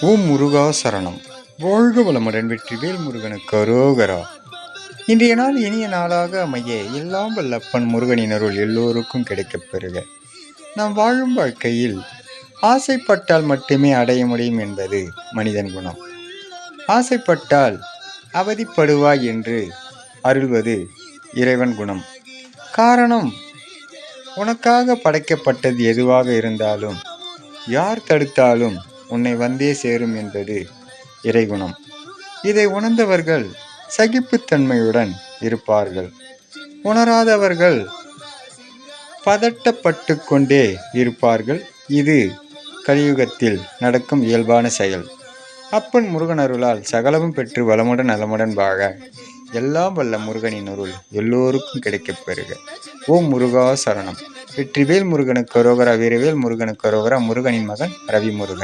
ஓம் முருகா சரணம். வாழ்க வளமுடன். வெற்றிவேல் முருகனுக்கு அரோகரா. இன்றைய நாள் இனிய நாளாக அமைய எல்லாம் வல்ல அப்பன் முருகனின் அருள் எல்லோருக்கும் கிடைக்கப் பெறுக. நாம் வாழும் வாழ்க்கையில் ஆசைப்பட்டால் மட்டுமே அடைய முடியும் என்பது மனிதன் குணம். ஆசைப்பட்டால் அவதிப்படுவாய் என்று அருள்வது இறைவன் குணம். காரணம், உனக்காக படைக்கப்பட்டது எதுவாக இருந்தாலும் யார் தடுத்தாலும் உன்னை வந்தே சேரும் என்பது இறைகுணம். இதை உணர்ந்தவர்கள் சகிப்புத்தன்மையுடன் இருப்பார்கள். உணராதவர்கள் பதட்டப்பட்டு கொண்டே இருப்பார்கள். இது கலியுகத்தில் நடக்கும் இயல்பான செயல். அப்பன் முருகன் அருளால் சகலமும் பெற்று வளமுடன் நலமுடன் வாழ எல்லாம் வல்ல முருகனின் அருள் எல்லோருக்கும் கிடைக்கப் பெறுக. ஓம் முருகா சரணம். வெற்றிவேல் முருகனுக்கு அரோகரா. வீரவேல் முருகனுக்கு அரோகரா. முருகனின் மகன் ரவி முருகன்.